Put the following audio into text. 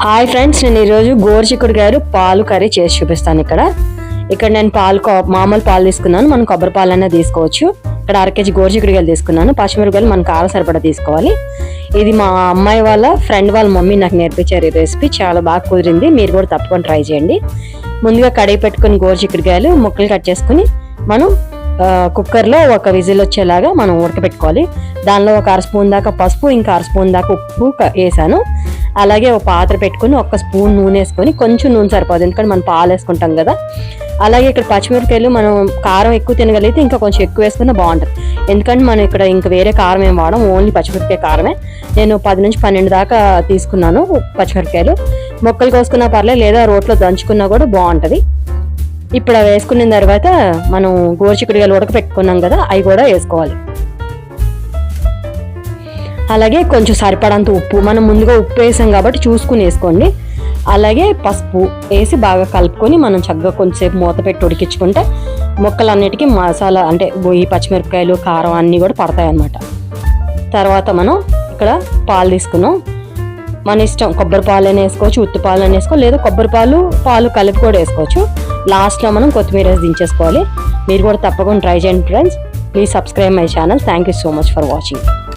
Hi friends, నేను ఈరోజు గోరుచిక్కుడుకాయలు పాలు కర్రీ చేసి చూపిస్తాను. ఇక్కడ నేను మామూలు పాలు తీసుకున్నాను. మనం కొబ్బరి పాలైనా తీసుకోవచ్చు. ఇక్కడ 1/2 కేజీ గోరుచిక్కుడుకాయలు తీసుకున్నాను. పచ్చిమిరపకాయలు మన కారం సరిపడా తీసుకోవాలి. ఇది మా అమ్మాయి వాళ్ళ ఫ్రెండ్ వాళ్ళ మమ్మీ నాకు నేర్పించారు. ఈ రెసిపీ చాలా బాగా కుదిరింది. మీరు కూడా తప్పకుండా ట్రై చేయండి. ముందుగా కడాయి పెట్టుకుని గోరుచిక్కుడుకాయలు ముక్కలు కట్ చేసుకుని మనం కుక్కర్లో ఒక విజిల్ వచ్చేలాగా మనం ఉడకబెట్టుకోవాలి. దానిలో ఒక 1/2 స్పూన్ దాకా పసుపు, ఇంకా 1/2 స్పూన్ దాకా ఉప్పు వేసాను. అలాగే ఒక పాత్ర పెట్టుకుని 1 స్పూన్ నూనె వేసుకొని, కొంచెం నూనె సరిపోదు ఎందుకంటే మనం పాలు వేసుకుంటాం కదా. అలాగే ఇక్కడ పచ్చిమిరపకాయలు మనం కారం ఎక్కువ తినగలిగితే ఇంకా కొంచెం ఎక్కువ వేసుకున్నా బాగుంటుంది. ఎందుకంటే మనం ఇక్కడ ఇంకా వేరే కారం ఏం వాడడం, ఓన్లీ పచ్చిమిరపకాయ కారమే. నేను 10 నుంచి 12 దాకా తీసుకున్నాను పచ్చిమిరపకాయలు. ముక్కలు కోసుకున్నా పర్లేదు, లేదా రోట్లో దంచుకున్నా కూడా బాగుంటుంది. ఇప్పుడు అవి వేసుకున్న తర్వాత మనం గోరుచిక్కుడుకాయలు ఉడకపెట్టుకున్నాం కదా, అవి కూడా వేసుకోవాలి. అలాగే కొంచెం సరిపడంత ఉప్పు, మనం ముందుగా ఉప్పు వేసాం కాబట్టి చూసుకుని వేసుకోండి. అలాగే పసుపు వేసి బాగా కలుపుకొని మనం చక్కగా కొంచెంసేపు మూత పెట్టి ఉడికించుకుంటే ముక్కలన్నిటికీ మసాలా అంటే ఈ పచ్చిమిరపకాయలు కారం అన్నీ కూడా పడతాయి అన్నమాట. తర్వాత మనం ఇక్కడ పాలు తీసుకున్నాం. మన ఇష్టం, కొబ్బరి పాలైనా వేసుకోవచ్చు, ఉత్తి పాలైనా వేసుకోవచ్చు, లేదా కొబ్బరి పాలు కలిపి కూడా వేసుకోవచ్చు. లాస్ట్లో మనం కొత్తిమీర వేసి దించేసుకోవాలి. మీరు కూడా తప్పకుండా ట్రై చేయండి friends. Please subscribe my channel. Thank you so much for watching.